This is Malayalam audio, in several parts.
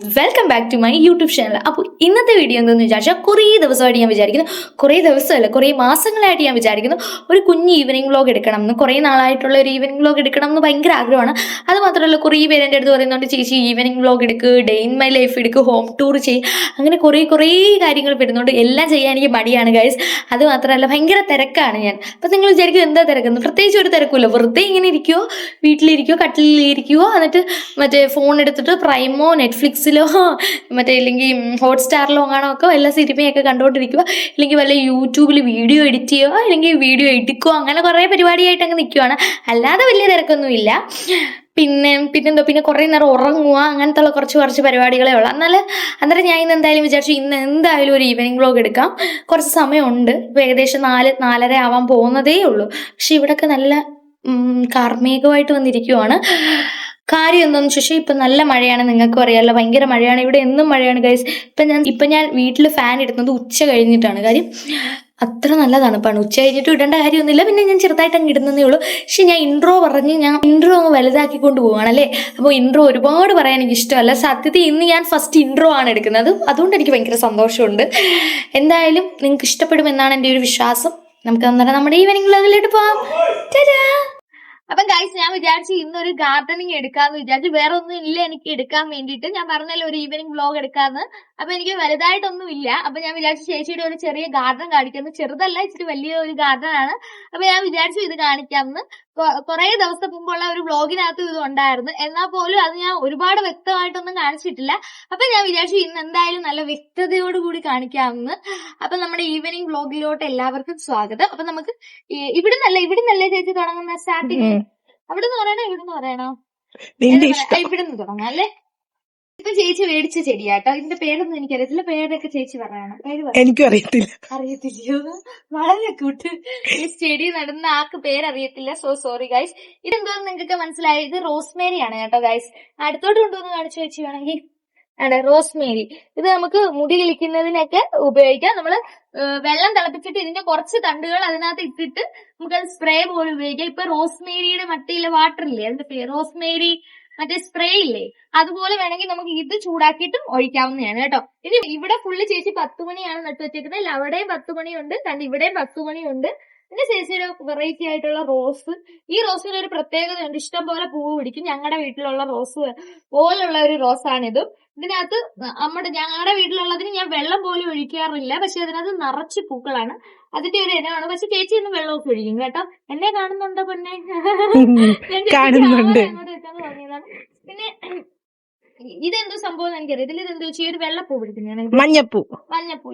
Welcome back to my YouTube channel. അപ്പോൾ ഇന്നത്തെ വീഡിയോ എന്തെന്ന് വിചാരിച്ചാൽ കുറേ ദിവസമായിട്ട് ഞാൻ വിചാരിക്കുന്നു, കുറേ ദിവസമല്ല കുറേ മാസങ്ങളായിട്ട് ഞാൻ വിചാരിക്കുന്നു ഒരു കുഞ്ഞ് ഈവനിങ് വ്ലോഗ് എടുക്കണം എന്ന്. കുറേ നാളായിട്ടുള്ള ഒരു ഈവനിങ് വ്ലോഗ് എടുക്കണം എന്ന് ഭയങ്കര ആഗ്രഹമാണ്. അത് മാത്രമല്ല കുറേ പേര് എൻ്റെ അടുത്ത് പറയുന്നുണ്ട്, ചേച്ചി ഈവനിങ് വ്ലോഗ് എടുക്ക്, ഡേ ഇൻ മൈ ലൈഫ് എടുക്ക്, ഹോം ടൂർ ചെയ്യും, അങ്ങനെ കുറേ കാര്യങ്ങൾ വരുന്നുണ്ട്. എല്ലാം ചെയ്യാൻ എനിക്ക് മടിയാണ് ഗൈസ്. അത് മാത്രമല്ല ഭയങ്കര തിരക്കാണ് ഞാൻ. അപ്പം നിങ്ങൾ വിചാരിക്കും എന്താ തിരക്കുന്നത്? പ്രത്യേകിച്ച് ഒരു തിരക്കില്ല, വെറുതെ ഇങ്ങനെ ഇരിക്കുമോ, വീട്ടിലിരിക്കുമോ, കട്ടിലിരിക്കുമോ, എന്നിട്ട് മറ്റേ ഫോൺ എടുത്തിട്ട് പ്രൈമോ നെറ്റ്ഫ്ലിക്സിലോ മറ്റേ ഇല്ലെങ്കിൽ ഹോട്ട്സ്റ്റാറിലോ കാണോ ഒക്കെ വല്ല സിനിമയൊക്കെ കണ്ടുകൊണ്ടിരിക്കുക, അല്ലെങ്കിൽ വല്ല യൂട്യൂബിൽ വീഡിയോ എഡിറ്റ് ചെയ്യുക, അല്ലെങ്കിൽ വീഡിയോ എടുക്കുക, അങ്ങനെ കുറേ പരിപാടിയായിട്ട് അങ്ങ് നിൽക്കുവാണ്. അല്ലാതെ വലിയ തിരക്കൊന്നുമില്ല. പിന്നെന്തോ കുറേ നേരം ഉറങ്ങുക, അങ്ങനത്തെ ഉള്ള കുറച്ച് പരിപാടികളേ ഉള്ളൂ. അന്നേരം ഞാൻ ഇന്ന് എന്തായാലും വിചാരിച്ചു ഇന്ന് എന്തായാലും ഒരു ഈവനിങ് വ്ലോഗ് എടുക്കാം. കുറച്ച് സമയമുണ്ട്, ഇപ്പോൾ ഏകദേശം 4-4:30 ആവാൻ പോകുന്നതേ ഉള്ളൂ. പക്ഷെ ഇവിടെയൊക്കെ നല്ല കാർമേഘമായിട്ട് വന്നിരിക്കുവാണ്. കാര്യം എന്താണെന്ന് ചോദിച്ചാൽ ഇപ്പം നല്ല മഴയാണ്, നിങ്ങൾക്കും അറിയാമല്ലോ, ഭയങ്കര മഴയാണ്. ഇവിടെ എന്നും മഴയാണ് ഗൈസ്. ഇപ്പം ഞാൻ വീട്ടിൽ ഫാൻ ഇടുന്നത് ഉച്ച കഴിഞ്ഞിട്ടാണ്. കാര്യം അത്ര നല്ല തണുപ്പാണ്. ഉച്ച കഴിഞ്ഞിട്ട് ഇടേണ്ട കാര്യമൊന്നുമില്ല, പിന്നെ ഞാൻ ചെറുതായിട്ട് അങ്ങ് ഇടുന്നതേ ഉള്ളൂ. പക്ഷെ ഞാൻ ഇൻട്രോ അങ്ങ് വലുതാക്കിക്കൊണ്ട് പോവുകയാണല്ലേ. അപ്പോൾ ഇൻട്രോ ഒരുപാട് പറയാൻ എനിക്ക് ഇഷ്ടമല്ല. സത്യത്തിൽ ഇന്ന് ഞാൻ ഫസ്റ്റ് ഇൻട്രോ ആണ് എടുക്കുന്നത്, അതുകൊണ്ട് എനിക്ക് ഭയങ്കര സന്തോഷമുണ്ട്. എന്തായാലും നിങ്ങൾക്ക് ഇഷ്ടപ്പെടുമെന്നാണ് എൻ്റെ ഒരു വിശ്വാസം. നമുക്ക് അന്നേരം നമ്മുടെ ഈവനിങ് വ്ലോഗിലോട്ട് പോവാം. അപ്പം ഗൈസ്, ഞാൻ വിചാരിച്ചു ഇന്നൊരു ഗാർഡനിങ് എടുക്കാന്ന് വിചാരിച്ചു. വേറെ ഒന്നും ഇല്ല എനിക്ക് എടുക്കാൻ വേണ്ടിയിട്ട്. ഞാൻ പറഞ്ഞല്ലോ ഒരു ഈവനിങ് വ്ലോഗ് എടുക്കാന്ന്. അപ്പൊ എനിക്ക് വലുതായിട്ടൊന്നും ഇല്ല. അപ്പൊ ഞാൻ വിചാരിച്ചു ചേച്ചിയുടെ ഒരു ചെറിയ ഗാർഡൻ കാണിക്കാന്ന്. ചെറുതല്ല, ഇച്ചിരി വലിയ ഒരു ഗാർഡൻ ആണ്. അപ്പൊ ഞാൻ വിചാരിച്ചു ഇത് കാണിക്കാമെന്ന്. കുറെ ദിവസം മുമ്പുള്ള ഒരു വ്ലോഗിനകത്ത് ഇത് ഉണ്ടായിരുന്നു. എന്നാൽ പോലും അത് ഞാൻ ഒരുപാട് വ്യക്തമായിട്ടൊന്നും കാണിച്ചിട്ടില്ല. അപ്പൊ ഞാൻ വിചാരിച്ചു ഇന്ന് എന്തായാലും നല്ല വ്യക്തതയോടുകൂടി കാണിക്കാമെന്ന്. അപ്പൊ നമ്മുടെ ഈവനിങ് വ്ലോഗിലോട്ട് എല്ലാവർക്കും സ്വാഗതം. അപ്പൊ നമുക്ക് ഇവിടുന്നല്ലേ ചേച്ചി തുടങ്ങുന്ന സ്റ്റാർട്ടിങ്? അവിടുന്ന് പറയണോ ഇവിടുന്ന് പറയണോ? ഇവിടുന്ന് തുടങ്ങാം അല്ലേ? ഇപ്പൊ ചേച്ചി മേടിച്ച ചെടിയാട്ടോ. ഇതിന്റെ പേരൊന്നും എനിക്കറിയത്തില്ല. പേരൊക്കെ ചേച്ചി പറയണം. എനിക്കും അറിയത്തില്ലയോ? വളരെ കൂട്ട്. ഈ ചെടി നടുന്ന ആൾക്ക് പേരറിയത്തില്ല. So sorry guys. ഇതെന്തോന്ന് നിങ്ങൾക്ക് മനസ്സിലായി? ഇത് റോസ്മേരി ആണ് കേട്ടോ ഗൈസ്. അടുത്തോട്ട് കൊണ്ടുവന്ന് കാണിച്ചു ചേച്ചി വേണമെങ്കിൽ. ആണ് റോസ്മേരി. ഇത് നമുക്ക് മുടി കിളിക്കുന്നതിനൊക്കെ ഉപയോഗിക്കാം. നമ്മള് വെള്ളം തിളപ്പിച്ചിട്ട് ഇതിന്റെ കുറച്ച് തണ്ടുകൾ അതിനകത്ത് ഇട്ടിട്ട് നമുക്കത് സ്പ്രേ പോലെ ഉപയോഗിക്കാം. ഇപ്പൊ റോസ്മേരിയുടെ മറ്റയിലെ വാട്ടർ ഇല്ലേ, അതിന്റെ പേര് റോസ്മേരി മറ്റേ സ്പ്രേ ഇല്ലേ, അതുപോലെ വേണമെങ്കിൽ നമുക്ക് ഇത് ചൂടാക്കിയിട്ടും ഒഴിക്കാവുന്നതാണ് കേട്ടോ. ഇനി ഇവിടെ ഫുള്ള് ചേച്ചി 10 മണിയാണ് നട്ടു വെച്ചേക്കുന്നത്. അവിടെയും 10 മണിയുണ്ട്, കണ്ട് ഇവിടെയും 10 മണിയുണ്ട്. പിന്നെ ചേച്ചിയുടെ വെറൈറ്റി ആയിട്ടുള്ള റോസ്. ഈ റോസിന് ഒരു പ്രത്യേകതയുണ്ട്, ഇഷ്ടം പോലെ പൂവ് പിടിക്കും. ഞങ്ങളുടെ വീട്ടിലുള്ള റോസ് പോലുള്ള ഒരു റോസാണിതും. ഇതിനകത്ത് ഞങ്ങളുടെ വീട്ടിലുള്ളതിന് ഞാൻ വെള്ളം പോലും ഒഴിക്കാറില്ല. പക്ഷെ അതിനകത്ത് നിറച്ച് പൂക്കളാണ്. അതിന്റെ ഒരു ഇനമാണ്. പക്ഷെ ചേച്ചി ഇന്ന് വെള്ളമൊക്കെ ഒഴിക്കും കേട്ടോ. എന്നെ കാണുന്നുണ്ടോ പൊന്നെ? കാണുന്നുണ്ട്. തോന്നിയതാണ്. പിന്നെ ഇതെന്തോ സംഭവം എനിക്കറിയാം. ഇതെന്തോ വെച്ചാൽ ഒരു വെള്ളപ്പൂ പിടിക്കുന്നതാണ്. മഞ്ഞപ്പൂ.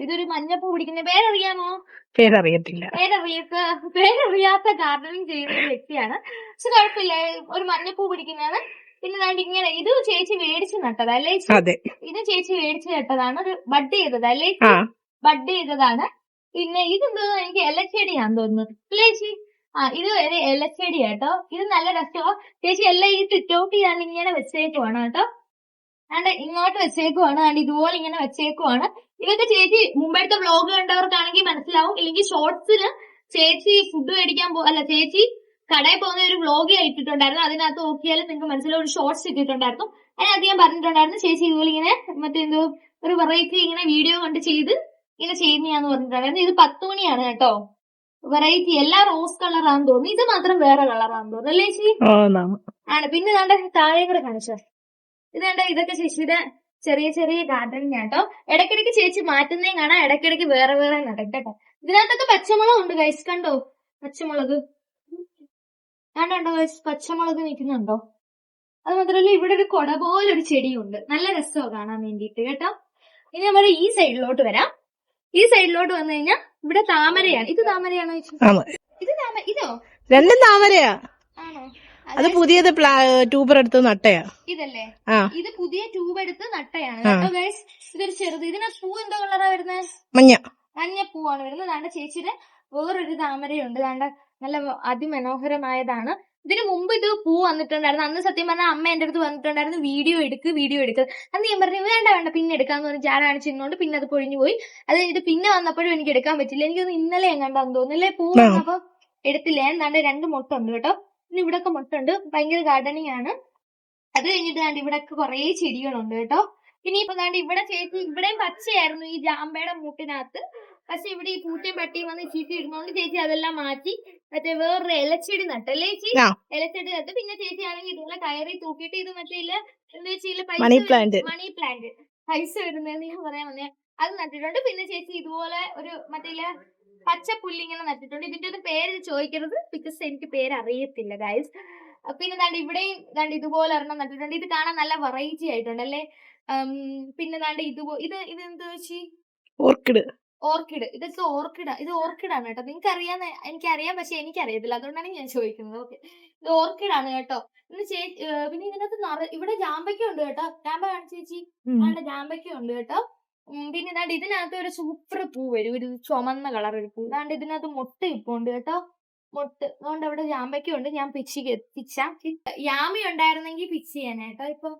ഇതൊരു മഞ്ഞപ്പൂ പിടിക്കുന്ന പേരറിയാമോ? പേരറിയത്തില്ല. പേരറിയാത്ത ഗാർഡനിങ് ചെയ്യുന്ന ഒരു വ്യക്തിയാണ്. പക്ഷെ കുഴപ്പമില്ല, ഒരു മഞ്ഞപ്പൂ പിടിക്കുന്നതാണ്. പിന്നെ ഇങ്ങനെ ഇത് ചേച്ചി മേടിച്ച് നട്ടത് അല്ലേ? ഇത് ചേച്ചി മേടിച്ച് നട്ടതാണ്. ഒരു ബഡ് ചെയ്തത് അല്ലേ? ബഡ് ചെയ്തതാണ്. പിന്നെ ഇതെന്തോ എനിക്ക് ഇലച്ചെടിയാന്ന് തോന്നുന്നു അല്ലേ ചേച്ചി? ഇത് ഒരു ഇലച്ചെടി കേട്ടോ. ഇത് നല്ല രസമോ ചേച്ചി. എല്ലാം ഈ സിറ്റൗട്ട് ചെയ്യാൻ ഇങ്ങനെ വെച്ചേക്കുവാണ് കേട്ടോ. ആണ്ട് ഇങ്ങോട്ട് വെച്ചേക്കുവാണ്, ആണ്ട് ഇതുപോലെ ഇങ്ങനെ വെച്ചേക്കുവാണ്. ഇതൊക്കെ ചേച്ചി മുമ്പത്തെ വ്ലോഗ് കണ്ടവർക്കാണെങ്കിൽ മനസ്സിലാവും. ഇല്ലെങ്കിൽ ഷോർട്സിന് ചേച്ചി ഫുഡ് മേടിക്കാൻ ചേച്ചി കടയിൽ പോകുന്ന ഒരു വ്ലോഗ് ഇട്ടിട്ടുണ്ടായിരുന്നു. അതിനകത്ത് നോക്കിയാലും നിങ്ങൾക്ക് മനസ്സിലാവും. ഒരു ഷോർട്സ് ഇട്ടിട്ടുണ്ടായിരുന്നു. അതിനകത്ത് ഞാൻ പറഞ്ഞിട്ടുണ്ടായിരുന്നു ചേച്ചി ഇതുപോലെ ഇങ്ങനെ മറ്റെന്തോ ഒരു വെറൈറ്റി ഇങ്ങനെ വീഡിയോ കൊണ്ട് ചെയ്ത് ഇങ്ങനെ ചെയ്യുന്നതാന്ന് പറഞ്ഞിട്ടുണ്ടായിരുന്നു. ഇത് 10 മണിയാണ് കേട്ടോ. വെറൈറ്റി എല്ലാം റോസ് കളറാന്ന് തോന്നുന്നു. ഇത് മാത്രം വേറെ കളറാന്ന് തോന്നുന്നു അല്ലേ ചേച്ചി? ആണ്. പിന്നെ താഴെ കൂടെ കാണിച്ചോ. ഇതൊക്കെ ചേച്ചിയുടെ ചെറിയ ഗാർഡനിങ് കേട്ടോ. ഇടയ്ക്കിടയ്ക്ക് ചേച്ചി മാറ്റുന്നേം കാണാം, ഇടയ്ക്കിടയ്ക്ക് വേറെ നടും കേട്ടോ. ഇതിനകത്തൊക്കെ പച്ചമുളക് ഉണ്ട് ഗൈസ്, കണ്ടോ? പച്ചമുളക് കണ്ടോ ഗൈസ്? പച്ചമുളക് നിൽക്കുന്നുണ്ടോ? അത് മാത്രമല്ല ഇവിടെ ഒരു കൊട പോലൊരു ചെടിയുണ്ട്. നല്ല രസമാണ് കാണാൻ വേണ്ടിയിട്ട് കേട്ടോ. ഇനി നമ്മുടെ ഈ സൈഡിലോട്ട് വരാം. ഈ സൈഡിലോട്ട് വന്നു കഴിഞ്ഞാൽ ഇവിടെ താമരയാണ്. ഇത് താമരയാണോ ഇത് ഇതോ? രണ്ടും താമരയാ. ആണോ? അത് പുതിയത് ട്യൂബർ എടുത്ത് നട്ടയാ. ഇതല്ലേ? ഇത് പുതിയ ട്യൂബ് എടുത്ത് നട്ടയാണ് കേട്ടോ ഗൈസ്. ഇതൊരു ചെറുത്. ഇതിന് പൂ എന്തോ കളറാ വരുന്നത്? മഞ്ഞ പൂവാണ് വരുന്നത്. ദാണ്ട ചേച്ചിയുടെ വേറൊരു താമരയുണ്ട്. ദാണ്ട നല്ല അതിമനോഹരമായതാണ്. ഇതിനു മുമ്പ് ഇത് പൂ വന്നിട്ടുണ്ടായിരുന്നു. അന്ന് സത്യം പറഞ്ഞാൽ അമ്മ എന്റെ അടുത്ത് വന്നിട്ടുണ്ടായിരുന്നു, വീഡിയോ എടുക്ക്. അന്ന് ഞാൻ പറഞ്ഞു വേണ്ട പിന്നെ എടുക്കാന്ന് പറഞ്ഞ് ജാര കാണിച്ചിരുന്നോണ്ട് പിന്നെ അത് പൊഴിഞ്ഞു പോയി. അത് കഴിഞ്ഞിട്ട് പിന്നെ വന്നപ്പോഴും എനിക്ക് എടുക്കാൻ പറ്റില്ല. എനിക്കൊന്ന് ഇന്നലെ എങ്ങാണ്ടാന്ന് തോന്നുന്നില്ലേ പൂ വന്നപ്പോ എടുത്തില്ല. ദാണ്ട് 2 മുട്ടുണ്ട് കേട്ടോ. പിന്നെ ഇവിടൊക്കെ മുട്ടുണ്ട്. ഭയങ്കര ഗാർഡനിങ് ആണ്. അത് കഴിഞ്ഞിട്ട് ഇവിടൊക്കെ കുറെ ചെടികളുണ്ട് കേട്ടോ. ഇനിയിപ്പോ ദാണ്ട് ഇവിടെ ചേച്ചി ഇവിടെയും പച്ചയായിരുന്നു ഈ ജാമ്പയുടെ മൂട്ടിനകത്ത്. പക്ഷെ ഇവിടെ ഈ പൂച്ചയും പട്ടിയും വന്ന് ചീറ്റി ഇടുന്നോണ്ട് ചേച്ചി അതെല്ലാം മാറ്റി മറ്റേ വേറൊരു ഇലച്ചെടി നട്ടല്ലേ ചേച്ചി? ആ. ഇലച്ചെടി നട്ട്. പിന്നെ ചേച്ചി ആണെങ്കിൽ ഇതുപോലെ കയറി തൂക്കിയിട്ട് ഇത് മറ്റേ എന്താ വെച്ചാൽ മണി പ്ലാന്റ്. മണി പ്ലാന്റ് പൈസ വരുന്നതെന്ന് ഞാൻ പറയാൻ വന്നേ, അത് നട്ടിട്ടുണ്ട്. പിന്നെ ചേച്ചി ഇതുപോലെ ഒരു മറ്റേ പച്ച പുല്ലിങ്ങനെ നട്ടിട്ടുണ്ട്. ഇതിന്റെ ഒന്നും പേര് ചോദിക്കരുത്, ബിക്കോസ് എനിക്ക് പേര് അറിയത്തില്ല ഗൈസ്. പിന്നെ ദാണ്ട് ഇവിടെയും ദാണ്ട് ഇതുപോലെ ഒരെണ്ണം നട്ടിട്ടുണ്ട്. ഇത് കാണാൻ നല്ല വെറൈറ്റി ആയിട്ടുണ്ടല്ലേ. പിന്നെ ദാണ്ട് ഇത് എന്താ വെച്ചി? ഓർക്കിഡ്. ഓർക്കിഡ്. ഇതൊക്കെ ഓർക്കിഡാ. ഇത് ഓർക്കിഡാണ് കേട്ടോ. നിങ്ങൾക്ക് അറിയാന്ന് എനിക്കറിയാം, പക്ഷെ എനിക്കറിയത്തില്ല, അതുകൊണ്ടാണ് ഞാൻ ചോദിക്കുന്നത്. ഓക്കെ, ഇത് ഓർക്കിഡാണ് കേട്ടോ. പിന്നെ ഇതിനകത്ത് ഇവിടെ ജാമ്പയ്ക്ക ഉണ്ട് കേട്ടോ. ജാമ്പ കാണിച്ചു ചേച്ചി. അവിടെ ജാമ്പയ്ക്ക ഉണ്ട് കേട്ടോ. പിന്നെ ഇതാണ്ട് ഇതിനകത്ത് ഒരു സൂപ്പർ പൂ വരും, ഒരു ചുമന്ന കളർ ഒരു പൂ. ഇതാണ്ട് ഇതിനകത്ത് മുട്ട ഇപ്പുണ്ട് കേട്ടോ. മുട്ട് അതുകൊണ്ട് അവിടെ ജാമ്പയ്ക്ക ഉണ്ട്. ഞാൻ പിച്ചാം. യാമി ഉണ്ടായിരുന്നെങ്കിൽ പിച്ച് ചെയ്യാനായിട്ടോ. ഇപ്പൊ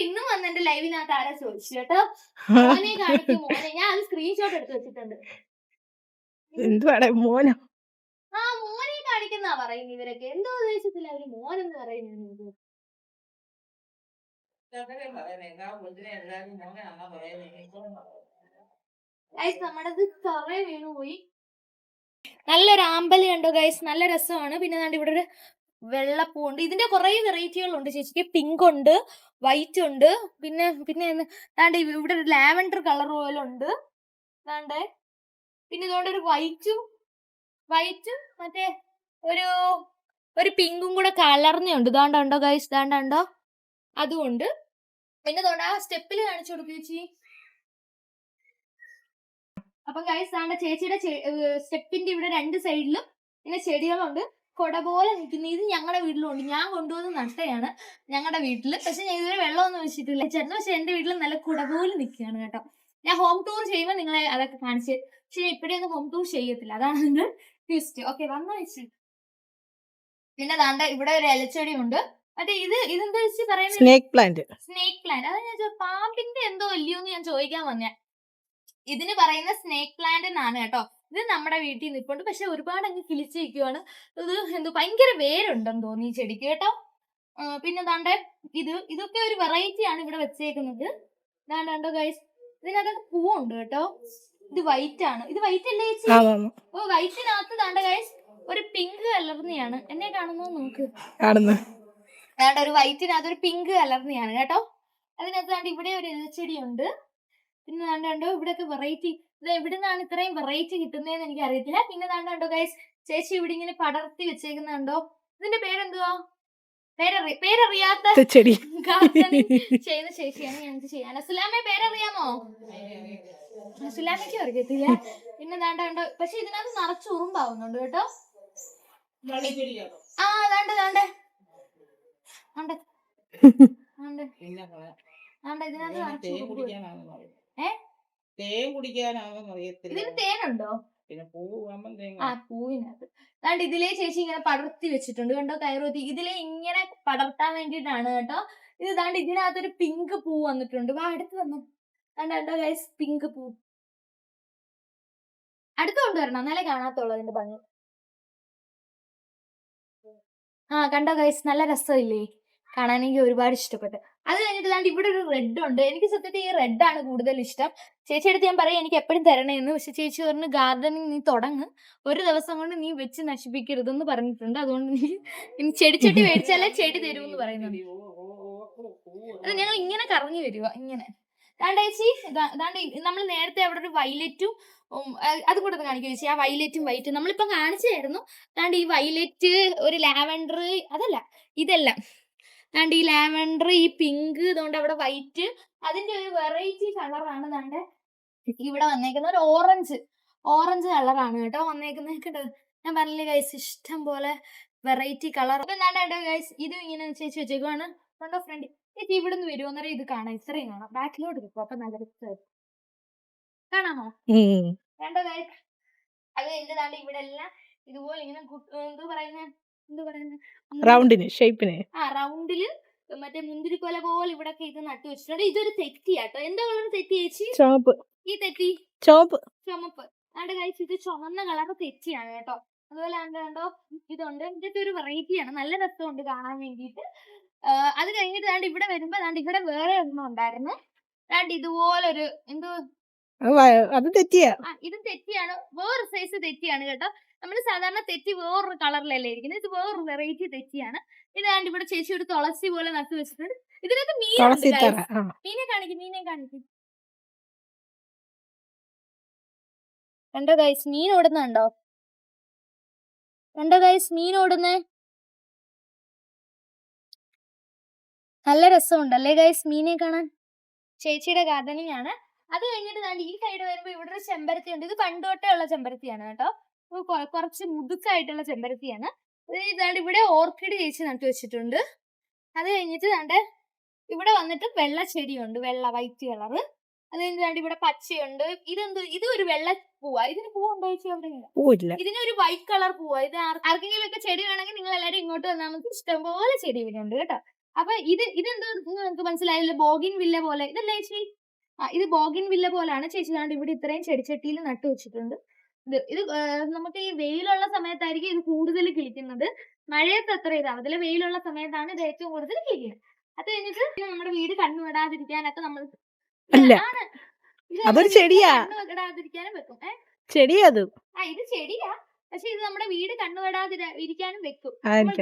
ഇന്നും വന്ന് എന്റെ ലൈവിനകത്ത് ആരാ ചോദിച്ചു കേട്ടോ, മോനെ കാണിക്കും മോനെ. ഞാൻ അത് സ്ക്രീൻഷോട്ട് എടുത്ത് വെച്ചിട്ടുണ്ട്. എന്തുവാടെ മോനോ? ആ, മോനെ കാണിക്കുന്ന പറയുന്നു ഇവരൊക്കെ. എന്തോ ഉദ്ദേശത്തില്ല അവര് മോനെന്ന് പറയുന്നത്. നമ്മുടേത് തറ വീണുപോയി. നല്ലൊരു ആമ്പല് കണ്ടോ ഗൈസ്, നല്ല രസമാണ്. പിന്നെ ഇവിടെ ഒരു വെള്ളപ്പൂണ്ട്. ഇതിന്റെ കുറെ വെറൈറ്റികളുണ്ട് ചേച്ചിക്ക്. പിങ്ക് ഉണ്ട്, വൈറ്റ് ഉണ്ട്, പിന്നെ ദാണ്ട് ഇവിടെ ഒരു ലാവൻഡർ കളർ പോലെ ഉണ്ട്. ദാണ്ടേ പിന്നെ ഇതുകൊണ്ട് ഒരു വൈറ്റും മറ്റേ ഒരു പിങ്കും കൂടെ കലർന്നുണ്ട്. ദാണ്ടോ ഗൈസ്, ദാണ്ടോ അതുകൊണ്ട്. പിന്നെ ആ സ്റ്റെപ്പിൽ കാണിച്ചു കൊടുക്കുക ചേച്ചി. അപ്പൊ ഗൈസ് ദാണ്ട ചേച്ചിയുടെ സ്റ്റെപ്പിന്റെ ഇവിടെ രണ്ട് സൈഡിലും പിന്നെ ചെടികളുണ്ട്, കൊട പോലെ നിൽക്കുന്നു. ഇത് ഞങ്ങളുടെ വീട്ടിലും ഉണ്ട്. ഞാൻ കൊണ്ടുവന്ന് നട്ടയാണ് ഞങ്ങളുടെ വീട്ടില്. പക്ഷെ ഞാൻ ഇതുവരെ വെള്ളമൊന്നും വെച്ചിട്ടില്ല ചേട്ടന്. പക്ഷെ എന്റെ വീട്ടിൽ നല്ല കുട പോലെ നിൽക്കുകയാണ് കേട്ടോ. ഞാൻ ഹോം ടൂർ ചെയ്യുമ്പോൾ നിങ്ങളെ അതൊക്കെ കാണിച്ച്. പക്ഷെ ഇപ്പഴൊന്നും ഹോം ടൂർ ചെയ്യത്തില്ല, അതാണ് എന്റെ ട്വിസ്റ്റ്. ഓക്കെ, വന്ന വെച്ച്. പിന്നെ ദാണ്ട ഇവിടെ ഒരു ഇലച്ചെടി ഉണ്ട്. മറ്റേ ഇതെന്താ വെച്ച് പറയുന്നത്? Snake plant. Snake plant. അത് ഞാൻ പാമ്പിന്റെ എന്തോ അല്ലയോന്ന് ഞാൻ ചോദിക്കാൻ വന്നേ. ഇതിന് പറയുന്ന സ്നേക്ക് പ്ലാന്റ് എന്നാണ് കേട്ടോ. ഇത് നമ്മുടെ വീട്ടിൽ നിൽപ്പുണ്ട്, പക്ഷെ ഒരുപാട് അങ്ങ് കിളിച്ചിരിക്കുവാണ്. ഇത് ഭയങ്കര വേരുണ്ടെന്ന് തോന്നി ഈ ചെടിക്ക് കേട്ടോ. പിന്നെ ദാണ്ടെ ഇതൊക്കെ ഒരു വെറൈറ്റി ആണ് ഇവിടെ വെച്ചേക്കുന്നത്. ദാണ്ടോ ഗൈസ്, ഇതിനകത്ത് പൂവുണ്ട് കേട്ടോ. ഇത് വൈറ്റ് ആണ്. ഇത് വൈറ്റ് അല്ലേ ചേച്ചി? ഓ, വൈറ്റിനകത്ത് ദാണ്ട ഗൈസ് ഒരു പിങ്ക് കലർന്നെയാണ്. എന്നെ കാണുന്നോ നോക്ക്. ദാണ്ട ഒരു വൈറ്റിനകത്ത് ഒരു പിങ്ക് കലർന്നെയാണ് കേട്ടോ. അതിനകത്ത് ദാണ്ട് ഇവിടെ ഒരു ഇലച്ചെടി ഉണ്ട്. പിന്നെ ദാണ്ടോ ഇവിടെയൊക്കെ വെറൈറ്റി. ഇത് എവിടെ നിന്നാണ് ഇത്രയും വെറൈറ്റി കിട്ടുന്നതെന്ന് എനിക്ക് അറിയത്തില്ല. പിന്നെ ദാണ്ടോ ഗൈസ് ചേച്ചി ഇവിടെ ഇങ്ങനെ പടർത്തി വെച്ചേക്കുന്നുണ്ടോ. ഇതിന്റെ പേരെന്തുവാ? പേരറിയാത്ത ചെടി ചെയ്യുന്ന ചേച്ചിയാണ് ഞങ്ങൾക്ക് ചെയ്യാൻ. സുലാമയെ പേരറിയാമോ? സുലാമയ്ക്ക് അറിയത്തില്ല. പിന്നെ ദാണ്ടോ, പക്ഷെ ഇതിനകത്ത് നിറച്ച് ഉറുമ്പാവുന്നുണ്ട് കേട്ടോ. ആ ദാണ്ടേ ഇതിനകത്ത് നിറച്ച് ഇതിന് തേനുണ്ടോ? ആ, പൂവിനകത്ത് ദാണ്ട് ഇതിലേ ചേച്ചി ഇങ്ങനെ പടർത്തി വെച്ചിട്ടുണ്ട് കണ്ടോ. കയറൂത്തി ഇതിലേ ഇങ്ങനെ പടർത്താൻ വേണ്ടിയിട്ടാണ് കേട്ടോ. ഇത് ദാണ്ട് ഇതിനകത്തൊരു പിങ്ക് പൂ വന്നിട്ടുണ്ട്. വാ, അടുത്ത് വന്നു. കണ്ടോ ഗൈസ്, പിങ്ക് പൂ അടുത്ത് കൊണ്ടുവരണം, എന്നാലേ കാണാത്തുള്ളൂ അതിന്റെ ഭംഗി. ആ കണ്ടോ ഗൈസ്, നല്ല രസമില്ലേ കാണാൻ? എനിക്ക് ഒരുപാട് ഇഷ്ടപ്പെട്ടു. അത് കഴിഞ്ഞിട്ട് ദാണ്ട് ഇവിടെ ഒരു റെഡ് ഉണ്ട്. എനിക്ക് സത്യത്തിൽ ഈ റെഡാണ് കൂടുതൽ ഇഷ്ടം. ചേച്ചി അടുത്ത് ഞാൻ പറയാം എനിക്ക് എപ്പോഴും തരണേന്ന്. പക്ഷെ ചേച്ചി പറഞ്ഞു ഗാർഡനിങ് നീ തുടങ്ങ്, ഒരു ദിവസം കൊണ്ട് നീ വെച്ച് നശിപ്പിക്കരുതെന്ന് പറഞ്ഞിട്ടുണ്ട്. അതുകൊണ്ട് നീ ചെടി മേടിച്ചാലേ ചെടി തരുമെന്ന് പറയുന്നുണ്ട്. അത് ഞങ്ങൾ ഇങ്ങനെ കറങ്ങി വരുക ഇങ്ങനെ. ദാണ്ട ചേച്ചി, ദാണ്ട് നമ്മൾ നേരത്തെ അവിടെ ഒരു വൈലറ്റും അതും കൂടെ കാണിക്കുക ചേച്ചി. ആ വൈലറ്റും വൈറ്റും നമ്മളിപ്പം കാണിച്ചായിരുന്നു. ദാണ്ട് ഈ വൈലറ്റ്, ഒരു ലാവൻഡർ, അതല്ല ഇതെല്ലാം ദാണ്ട് ഈ ലാവൻഡർ, ഈ പിങ്ക്, ഇതുകൊണ്ട് അവിടെ വൈറ്റ്, അതിന്റെ ഒരു വെറൈറ്റി കളറാണ് ദാണ്ട് ഇവിടെ വന്നേക്കുന്ന. ഒരു ഓറഞ്ച് കളറാണ് കേട്ടോ വന്നേക്കുന്നത്. കേട്ടോ, ഞാൻ പറഞ്ഞില്ലേ ഗൈസ്, ഇഷ്ടം പോലെ വെറൈറ്റി കളർ. അപ്പൊ ദാണ്ടോ ഗൈസ്, ഇതും ഇങ്ങനെ ചേച്ചി വെച്ചേക്കുവാണ്. കണ്ടോ ഫ്രണ്ട് ചേച്ചി ഇവിടെ നിന്ന് വരുമോ എന്നറിയാം. ഇത് കാണാം, ഇത്രയും കാണാം. ബാക്കിലോട്ട് കിട്ടും, അപ്പൊ നല്ല രസമായിരിക്കും. കാണാമോ? കണ്ടോ ഗൈസ്? അത് കഴിഞ്ഞ് ദാണ്ട് ഇവിടെ എല്ലാം ഇതുപോലെ ഇങ്ങനെ എന്ത് പറയുന്നത് റൗണ്ടിന് ഷേപ്പിന്. ആ, റൗണ്ടില് മറ്റേ മുന്തിരിക്കൊല പോലെ ഇവിടെ ഇത് നട്ടു വെച്ചിട്ടുണ്ട്. ഇതൊരു തെറ്റിയാട്ടോ. എന്താ കളർ തെറ്റി ചേച്ചി? ചുവപ്പ്. ഈ തെറ്റി ചുവപ്പ്. ആണ്ട് കഴിച്ച് ഇത് ചുവന്ന കളർ തെറ്റിയാണ് കേട്ടോ. അതുപോലെ കണ്ടോ ഇതുണ്ട്. ഇതൊക്കെ ഒരു വെറൈറ്റിയാണ്, നല്ല രസമുണ്ട് കാണാൻ വേണ്ടിയിട്ട്. അത് കഴിഞ്ഞിട്ട് ദാണ്ട് ഇവിടെ വരുമ്പോ ദാണ്ട് ഇവിടെ വേറെ ഒരെണ്ണം ഉണ്ടായിരുന്നു. രണ്ട് ഇതുപോലൊരു എന്തോ അത് തെറ്റിയാ. ഇത് തെറ്റിയാണ്, വേറൊരു സൈസ് തെറ്റിയാണ് കേട്ടോ. നമ്മൾ സാധാരണ തെറ്റി വേറൊരു കളറിലല്ലേ ഇരിക്കുന്നത്, ഇത് വേറൊരു വെറൈറ്റി തെറ്റിയാണ്. ഇതാണ്ട് ഇവിടെ ചേച്ചി ഒരു തുളസി പോലെ നട്ടു വെച്ചിട്ടുണ്ട്. ഇതിനകത്ത് മീനുണ്ട് guys. മീനെ കാണിക്കും. കണ്ടോ ഗൈസ്, മീൻ ഓടുന്നുണ്ടോ? കണ്ടോ ഗൈസ്, മീൻ ഓടുന്നേ. നല്ല രസമുണ്ടല്ലേ ഗൈസ് മീനെ കാണാൻ. ചേച്ചിയുടെ ഗാർഡനിങ് ആണ്. അത് കഴിഞ്ഞിട്ട് ഞാൻ ഈ സൈഡ് വരുമ്പോ ഇവിടെ ഒരു ചെമ്പരത്തി ഉണ്ട്. ഇത് പണ്ടോട്ടേ ഉള്ള ചെമ്പരത്തിയാണ് കേട്ടോ. കുറച്ച് മുതുക്കായിട്ടുള്ള ചെമ്പരത്തിയാണ്. ഇതാണ്ട് ഇവിടെ ഓർക്കിഡ് ചേച്ചി നട്ടു വെച്ചിട്ടുണ്ട്. അത് കഴിഞ്ഞിട്ട് ദാണ്ട് ഇവിടെ വന്നിട്ട് വെള്ള ചെടിയുണ്ട്, വെള്ള വൈറ്റ് കളറ്. അത് കഴിഞ്ഞിട്ട് ഇവിടെ പച്ചയുണ്ട്. ഇത് ഒരു വെള്ള പൂവാ. ഇതിന് പൂവുണ്ടോ ചേച്ചി? അവിടെ ഇതിനൊരു വൈറ്റ് കളർ പൂവാ. ഇത് ആർക്കെങ്കിലും ഒക്കെ ചെടി വേണമെങ്കിൽ നിങ്ങൾ എല്ലാവരും ഇങ്ങോട്ട് വന്നാൽ നമുക്ക് ഇഷ്ടംപോലെ ചെടി ഇവിടെ ഉണ്ട് കേട്ടോ. അപ്പൊ ഇതെന്തോ നിങ്ങൾക്ക് മനസ്സിലായില്ല, ബോഗിൻ വില്ല പോലെ. ഇതല്ലേ ചേച്ചി? ഇത് ബോഗിൻ വില്ല പോലാണ്. ചേച്ചി ദാണ്ട് ഇവിടെ ഇത്രയും ചെടിച്ചട്ടിയിൽ നട്ടു വെച്ചിട്ടുണ്ട്. ഇത് നമുക്ക് ഈ വെയിലുള്ള സമയത്തായിരിക്കും ഇത് കൂടുതൽ കിളിക്കുന്നത്. മഴയത്ത് അത്ര ഇതാവത്തില്ല, വെയിലുള്ള സമയത്താണ് ഇത് ഏറ്റവും കൂടുതൽ കിളിക്കുന്നത്. അത് കഴിഞ്ഞിട്ട് നമ്മുടെ വീട് കണ്ണുവിടാതിരിക്കാനൊക്കെ നമ്മൾ അതൊരു ചെടിയാ, കണ്ണുവിടാതിരിക്കാനും വെക്കും. ചെടിയത് ഇത് ചെടിയാ, പക്ഷെ ഇത് നമ്മുടെ വീട് കണ്ണുവിടാതിരിക്കാനും വെക്കും.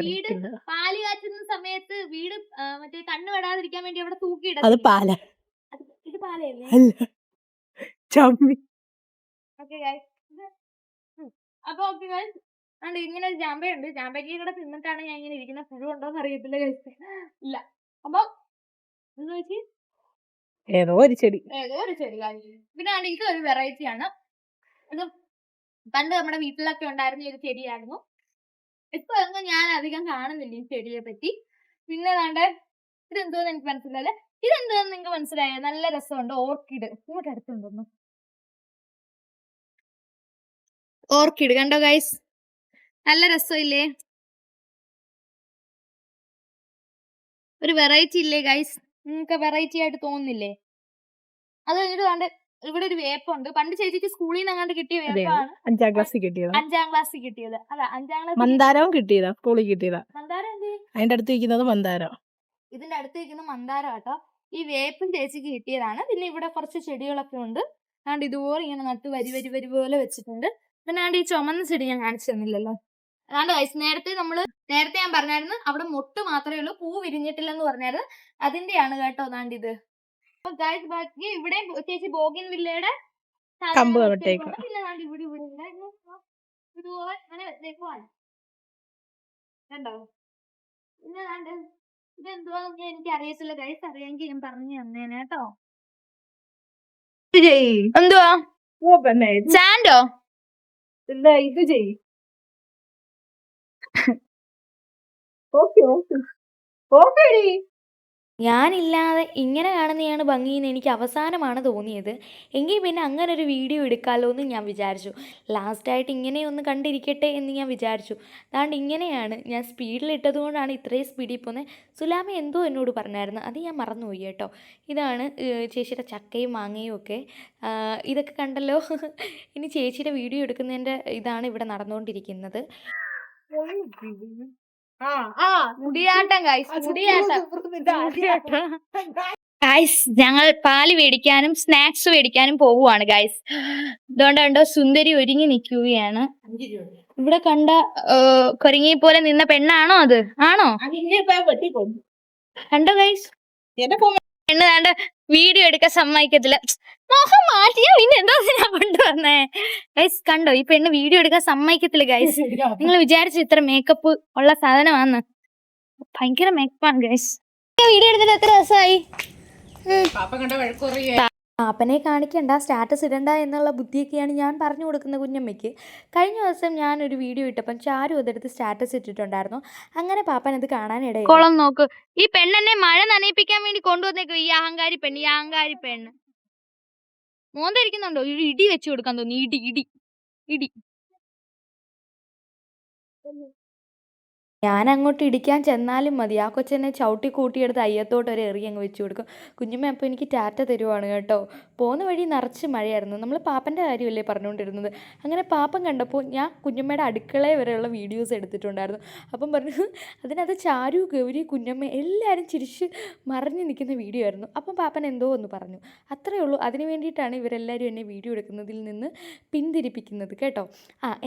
വീട് പാല് കാച്ചുന്ന സമയത്ത് വീട് മറ്റേ കണ്ണുവിടാതിരിക്കാൻ വേണ്ടി അവിടെ തൂക്കിയിടും. അത് പാല, ഇത് പാലയല്ലേ? ഓക്കെ ഗൈസ്, അപ്പൊ ഓക്കെ ഗൈസ്, അതുകൊണ്ട് ഇങ്ങനെ ഒരു ജാമ്പയുണ്ട്. ജാമ്പയ്ക്ക് കൂടെ തിന്നിട്ടാണ് ഞാൻ ഇങ്ങനെ ഇരിക്കുന്ന. പുഴു ഉണ്ടോന്ന് അറിയത്തില്ല ഗൈസ്. ഇല്ല. അപ്പൊ എന്ന് വെച്ച് ഏതോ ഒരു ചെടി പിന്നെ ഇതൊരു വെറൈറ്റി ആണ്. ഇത് പണ്ട് നമ്മുടെ വീട്ടിലൊക്കെ ഉണ്ടായിരുന്ന ഒരു ചെടിയായിരുന്നു. ഇപ്പൊ ഒന്നും ഞാൻ അധികം കാണുന്നില്ല ഈ ചെടിയെ പറ്റി. പിന്നെ വേണ്ട ഇതെന്തോന്ന് എനിക്ക് മനസ്സിലായില്ല. ഇതെന്തോന്ന് നിങ്ങൾക്ക് മനസ്സിലായോ? നല്ല രസമുണ്ട്. ഓർക്കിഡ് ഇങ്ങോട്ട് അടുത്തുണ്ടോന്നു. ഓർക്കിഡ് കണ്ടോ ഗൈസ്, നല്ല രസമില്ലേ? ഒരു വെറൈറ്റി ഇല്ലേ ഗൈസ്? നിങ്ങൾക്ക് വെറൈറ്റി ആയിട്ട് തോന്നുന്നില്ലേ? അത് കഴിഞ്ഞിട്ട് കണ്ട് ഇവിടെ ഒരു വേപ്പുണ്ട്. പണ്ട് ചേച്ചിക്ക് സ്കൂളിൽ നിന്ന് അങ്ങോട്ട് കിട്ടിയ വേപ്പാണ്. 5ാം ക്ലാസ്സിൽ കിട്ടിയത്. 5ാം ക്ലാസ്സിൽ കിട്ടിയത്. അല്ല 5ാം ക്ലാസ് മന്ദാരവും കിട്ടിയതാ, സ്കൂളിൽ കിട്ടിയതാ. മന്ദാരം എന്ത്? അതിന്റെ അടുത്ത് ഇരിക്കുന്നത് മന്ദാരം. ഇതിന്റെ അടുത്ത് ഇരിക്കുന്ന മന്ദാരം കേട്ടോ. ഈ വേപ്പും ചേച്ചിക്ക് കിട്ടിയതാണ്. പിന്നെ ഇവിടെ കുറച്ച് ചെടികളൊക്കെ ഉണ്ട്. അതുകൊണ്ട് ഇതുപോലെ ഇങ്ങനെ നട്ട് വരി വരി വരി പോലെ വെച്ചിട്ടുണ്ട്. പിന്നെ അതുകൊണ്ട് ഈ ചുമന്ന ചെടി ഞാൻ കാണിച്ചു തന്നില്ലല്ലോ. അതുകൊണ്ട് ഗൈസ് നേരത്തെ ഞാൻ പറഞ്ഞായിരുന്നു അവിടെ മൊട്ട് മാത്രമേ ഉള്ളൂ, പൂ വിരിഞ്ഞിട്ടില്ലെന്ന് പറഞ്ഞായിരുന്നു. അതിന്റെയാണ് കേട്ടോ അതാണ്ട് ഇത്. അപ്പൊ ഗൈസ് ബാക്കി ഇവിടെ ചേച്ചി ബോഗിൻ വില്ലയുടെ കമ്പ് പിന്നെ ഇവിടെ ഇതുപോലെ അങ്ങനെ വെച്ചേക്കുവാണ്. കണ്ടോ? പിന്നെ ഇതെന്തുവാന്ന് എനിക്ക് അറിയത്തില്ല ഗൈസ്. അറിയാമെങ്കിൽ ഞാൻ പറഞ്ഞു തന്നേനെ കേട്ടോ. എന്തുവാ? സാൻഡോ? ഇത് ചെയ്. ഞാനില്ലാതെ ഇങ്ങനെ കാണുന്നതാണ് ഭംഗിയെന്ന് എനിക്ക് അവസാനമാണ് തോന്നിയത്. എങ്കിൽ പിന്നെ അങ്ങനെ ഒരു വീഡിയോ എടുക്കാമല്ലോ എന്ന് ഞാൻ വിചാരിച്ചു. ലാസ്റ്റായിട്ട് ഇങ്ങനെയൊന്ന് കണ്ടിരിക്കട്ടെ എന്ന് ഞാൻ വിചാരിച്ചു. അതാണ്ട് ഇങ്ങനെയാണ് ഞാൻ സ്പീഡിലിട്ടത് കൊണ്ടാണ് ഇത്രയും സ്പീഡിൽ പോകുന്നത്. സുലാമ എന്തോ എന്നോട് പറഞ്ഞായിരുന്നു, അത് ഞാൻ മറന്നുപോയി കേട്ടോ. ഇതാണ് ചേച്ചിയുടെ ചക്കയും മാങ്ങയും ഒക്കെ. ഇതൊക്കെ കണ്ടല്ലോ. ഇനി ചേച്ചിയുടെ വീഡിയോ എടുക്കുന്നതിൻ്റെ ഇതാണ് ഇവിടെ നടന്നുകൊണ്ടിരിക്കുന്നത്. മുടിയാട്ടം ഗൈസ്, ഞങ്ങൾ പാല് മേടിക്കാനും സ്നാക്സ് മേടിക്കാനും പോവുകയാണ് ഗൈസ്. അതുകൊണ്ട് കണ്ടോ സുന്ദരി ഒരുങ്ങി നിൽക്കുകയാണ്. ഇവിടെ കണ്ട കൊരങ്ങി പോലെ നിന്ന പെണ്ണാണോ അത്? ആണോ? കണ്ടോ ഗൈസ്, പെണ്ണ് കണ്ട വീഡിയോ എടുക്കാൻ സമ്മതിക്കത്തില്ല. മോഹം മാറ്റിയാ പിന്നെ എന്തോ ഞാൻ കൊണ്ടുവന്നേ ഗൈസ്. കണ്ടോ, ഈ പെണ്ണ് വീഡിയോ എടുക്കാൻ സമ്മതിക്കത്തില്ല ഗൈസ്. നിങ്ങൾ വിചാരിച്ചു ഇത്ര മേക്കപ്പ് ഉള്ള സാധനമാണെന്ന്? ഭയങ്കര മേക്കപ്പാണ് ഗൈസ്. വീഡിയോ എടുത്തിട്ട് എത്ര ദിവസമായി? പാപ്പനെ കാണിക്കണ്ട, സ്റ്റാറ്റസ് ഇടണ്ട എന്നുള്ള ബുദ്ധിയൊക്കെയാണ് ഞാൻ പറഞ്ഞു കൊടുക്കുന്ന കുഞ്ഞമ്മയ്ക്ക്. കഴിഞ്ഞ ദിവസം ഞാനൊരു വീഡിയോ ഇട്ടപ്പം ചാരു അതെടുത്ത് സ്റ്റാറ്റസ് ഇട്ടിട്ടുണ്ടായിരുന്നു. അങ്ങനെ പാപ്പൻ അത് കാണാനിടയായി. കുളം നോക്ക്, ഈ പെണ്ണെന്നെ മഴ നനയിപ്പിക്കാൻ വേണ്ടി കൊണ്ടുവന്നേക്കും. ഈ അഹങ്കാരി പെണ്ണ് മോന്തരിക്കുന്നുണ്ടോ? ഇടി വെച്ച് കൊടുക്കാൻ തോന്നി. ഇടി ഞാൻ അങ്ങോട്ട് ഇടിക്കാൻ ചെന്നാലും മതി ആ കൊച്ചെന്നെ ചവിട്ടി കൂട്ടിയെടുത്ത് അയ്യത്തോട്ട് ഒരു എറി അങ്ങ് വെച്ച് കൊടുക്കും. കുഞ്ഞമ്മ അപ്പോൾ എനിക്ക് ടാറ്റ തരുവാണ് കേട്ടോ. പോകുന്ന വഴി നിറച്ച് മഴയായിരുന്നു. നമ്മൾ പാപ്പൻ്റെ കാര്യമല്ലേ പറഞ്ഞുകൊണ്ടിരുന്നത്. അങ്ങനെ പാപ്പൻ കണ്ടപ്പോൾ ഞാൻ കുഞ്ഞമ്മയുടെ അടുക്കളയിൽ വരെയുള്ള വീഡിയോസ് എടുത്തിട്ടുണ്ടായിരുന്നു. അപ്പം പറഞ്ഞു അതിനകത്ത് ചാരു, ഗൗരി, കുഞ്ഞമ്മ എല്ലാവരും ചിരിച്ച് മറിഞ്ഞ് നിൽക്കുന്ന വീഡിയോ ആയിരുന്നു. അപ്പം പാപ്പൻ എന്തോ ഒന്ന് പറഞ്ഞു, അത്രയേ ഉള്ളൂ. അതിന് വേണ്ടിയിട്ടാണ് ഇവരെല്ലാവരും എന്നെ വീഡിയോ എടുക്കുന്നതിൽ നിന്ന് പിന്തിരിപ്പിക്കുന്നത് കേട്ടോ.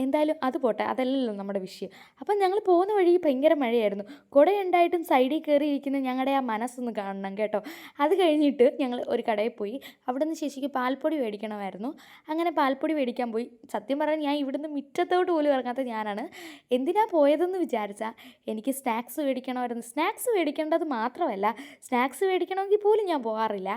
എന്തായാലും അത് പോട്ടെ, അതല്ലല്ലോ നമ്മുടെ വിഷയം. അപ്പം ഞങ്ങൾ പോകുന്ന വഴി ഭയങ്കര മഴയായിരുന്നു. കുടയുണ്ടായിട്ടും സൈഡിൽ കയറിയിരിക്കുന്ന ഞങ്ങളുടെ ആ മനസ്സൊന്ന് കാണണം കേട്ടോ. അത് കഴിഞ്ഞിട്ട് ഞങ്ങൾ ഒരു കടയിൽ പോയി. അവിടെ നിന്ന് ചേച്ചിക്ക് പാൽപ്പൊടി മേടിക്കണമായിരുന്നു. അങ്ങനെ പാൽപ്പൊടി മേടിക്കാൻ പോയി. സത്യം പറഞ്ഞാൽ ഞാൻ ഇവിടുന്ന് മുറ്റത്തോട്ട് പോലും ഇറങ്ങാത്ത ഞാനാണ്. എന്തിനാ പോയതെന്ന് വിചാരിച്ചാൽ എനിക്ക് സ്നാക്സ് മേടിക്കണമായിരുന്നു. സ്നാക്സ് മേടിക്കേണ്ടത് മാത്രമല്ല, സ്നാക്സ് മേടിക്കണമെങ്കിൽ പോലും ഞാൻ പോകാറില്ല.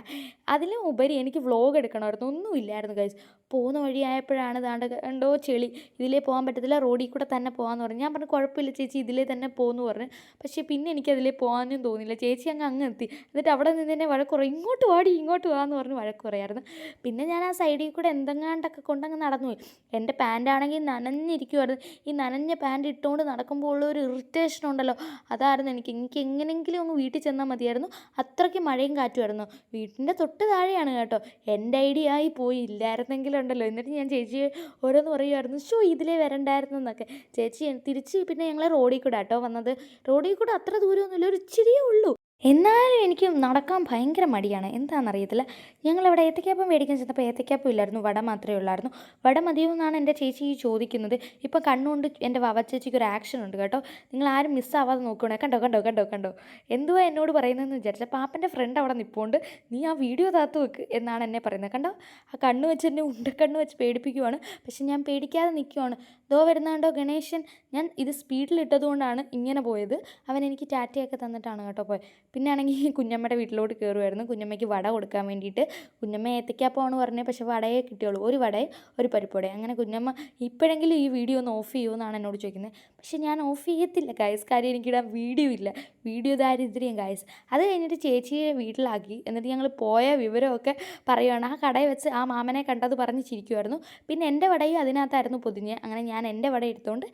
അതിലും ഉപരി എനിക്ക് വ്ളോഗ് എടുക്കണമായിരുന്നു. ഒന്നുമില്ലായിരുന്നു ഗൈസ്. പോകുന്ന വഴിയായപ്പോഴാണ് ദാണ്ട് കണ്ടോ ചെളി, ഇതിലേ പോകാൻ പറ്റത്തില്ല, റോഡിൽ കൂടെ തന്നെ പോകാമെന്ന് പറഞ്ഞു. ഞാൻ പറഞ്ഞു കുഴപ്പമില്ല ചേച്ചി, ഇതിലേ തന്നെ പോകുമെന്ന് പറഞ്ഞു. പക്ഷേ പിന്നെ എനിക്കതിലേ പോകാനും തോന്നിയില്ല. ചേച്ചി അങ്ങ് എത്തി. എന്നിട്ട് അവിടെ നിന്ന് തന്നെ വഴക്ക് പറയും, ഇങ്ങോട്ട് വാടി, ഇങ്ങോട്ട് വാന്ന് പറഞ്ഞ് വഴക്ക് പറയായിരുന്നു. പിന്നെ ഞാൻ ആ സൈഡിൽ കൂടെ എന്തെങ്ങാണ്ടൊക്കെ കൊണ്ടങ്ങ് നടന്നു പോയി. എൻ്റെ പാൻറ്റാണെങ്കിൽ നനഞ്ഞിരിക്കുമായിരുന്നു. ഈ നനഞ്ഞ പാൻറ്റ് ഇട്ടുകൊണ്ട് നടക്കുമ്പോൾ ഉള്ള ഒരു ഇറിറ്റേഷൻ ഉണ്ടല്ലോ, അതായിരുന്നു എനിക്ക് എങ്ങനെയെങ്കിലും അങ്ങ് വീട്ടിൽ ചെന്നാൽ മതിയായിരുന്നു. അത്രയ്ക്ക് മഴയും കാറ്റുമായിരുന്നു. വീട്ടിൻ്റെ തൊട്ട് താഴെയാണ് കേട്ടോ. എൻ്റെ ഐഡിയ ആയി പോയി, ഇല്ലായിരുന്നെങ്കിലും ഉണ്ടല്ലോ. എന്നിട്ട് ഞാൻ ചേച്ചിയെ ഓരോന്ന് പറയുമായിരുന്നു, ഇതിലേ വരണ്ടായിരുന്നു എന്നൊക്കെ. ചേച്ചി തിരിച്ച് പിന്നെ ഞങ്ങൾ റോഡിൽ കൂടെ കേട്ടോ വന്നത്. റോഡിൽ കൂടെ അത്ര ദൂരമൊന്നുമില്ല, ഒരു ഇച്ചിരിയേ ഉള്ളൂ. എന്നാലും എനിക്ക് നടക്കാൻ ഭയങ്കര മടിയാണ്, എന്താണെന്നറിയത്തില്ല. ഞങ്ങളിവിടെ ഏത്തയ്ക്കാപ്പം മേടിക്കാൻ ചെന്നപ്പോൾ ഏത്തയ്ക്കാപ്പം ഇല്ലായിരുന്നു, വട മാത്രമേ ഉള്ളായിരുന്നു. വട മതിയോ എന്നാണ് എൻ്റെ ചേച്ചി ചോദിക്കുന്നത്. ഇപ്പം കണ്ണുകൊണ്ട് എൻ്റെ വവച്ചേച്ചിക്ക് ഒരു ആക്ഷൻ ഉണ്ട് കേട്ടോ. നിങ്ങൾ ആരും മിസ്സാവാതെ നോക്കണേ. കണ്ടോ കണ്ടോ കണ്ടോ കണ്ടോ എന്തുവാ എന്നോട് പറയുന്നതെന്ന് വിചാരിച്ചാൽ, പാപ്പൻ്റെ ഫ്രണ്ട് അവിടെ നിൽപ്പുണ്ട്, നീ ആ വീഡിയോ താത്തു വെക്ക് എന്നാണ് എന്നെ പറയുന്നത്. കണ്ടോ ആ കണ്ണ് വെച്ച് എന്നെ ഉണ്ടക്കണ്ണ് വെച്ച് പേടിപ്പിക്കുവാണ്. പക്ഷെ ഞാൻ പേടിക്കാതെ നിൽക്കുവാണ്. ദോ വരുന്നാണ്ടോ ഗണേശൻ. ഞാൻ ഇത് സ്പീഡിലിട്ടതുകൊണ്ടാണ് ഇങ്ങനെ പോയത്. അവൻ എനിക്ക് ടാറ്റയൊക്കെ തന്നിട്ടാണ് കേട്ടോ പോയത്. പിന്നെ ആണെങ്കിൽ കുഞ്ഞമ്മയുടെ വീട്ടിലോട്ട് കയറുമായിരുന്നു, കുഞ്ഞമ്മയ്ക്ക് വട കൊടുക്കാൻ വേണ്ടിയിട്ട്. കുഞ്ഞമ്മ ഏത്തയ്ക്കാപ്പമാണ് പറഞ്ഞത്, പക്ഷേ വടയേ കിട്ടിയുള്ളൂ. ഒരു വടയും ഒരു പരിപ്പുവടയും. അങ്ങനെ കുഞ്ഞമ്മ ഇപ്പോഴെങ്കിലും ഈ വീഡിയോ ഒന്ന് ഓഫ് ചെയ്യുമോ എന്നാണ് എന്നോട് ചോദിക്കുന്നത്. പക്ഷേ ഞാൻ ഓഫ് ചെയ്യത്തില്ല ഗൈസ്, കാര്യം എനിക്കിടാൻ വീഡിയോ ഇല്ല. വീഡിയോ ദാരിദ്ര്യം ഗൈസ്. അത് കഴിഞ്ഞിട്ട് ചേച്ചിയെ വീട്ടിലാക്കി. എന്നിട്ട് ഞങ്ങൾ പോയ വിവരമൊക്കെ പറയുകയാണ്. ആ കടയിൽ വെച്ച് ആ മാമനെ കണ്ടത് പറഞ്ഞ് ചിരിക്കുമായിരുന്നു. പിന്നെ എൻ്റെ വടയും അതിനകത്തായിരുന്നു പൊതിഞ്ഞ്. അങ്ങനെ ഞാൻ എൻ്റെ വട എടുത്തുകൊണ്ട്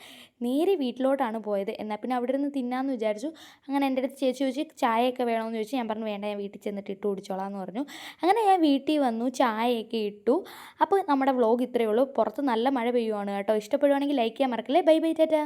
നേരെ വീട്ടിലോട്ടാണ് പോയത്. എന്നാൽ പിന്നെ അവിടെ നിന്ന് തിന്നാമെന്ന് വിചാരിച്ചു. അങ്ങനെ എൻ്റെ അടുത്ത് ചേച്ചി ചോദിച്ച് ചായയൊക്കെ വേണമെന്ന് ചോദിച്ചു. ഞാൻ പറഞ്ഞു വേണ്ട, ഞാൻ വീട്ടിൽ ചെന്നിട്ട് ഇട്ട് കുടിച്ചോളാം എന്ന് പറഞ്ഞു. അങ്ങനെ ഞാൻ വീട്ടിൽ വന്നു, ചായയൊക്കെ ഇട്ടു. അപ്പോൾ നമ്മുടെ വ്ളോഗ് ഇത്രയേ ഉള്ളൂ. പുറത്ത് നല്ല മഴ പെയ്യുവാണ് കേട്ടോ. ഇഷ്ടപ്പെടുവാണെങ്കിൽ ലൈക്ക് ചെയ്യാൻ മറക്കല്ലേ. Bye bye Tata.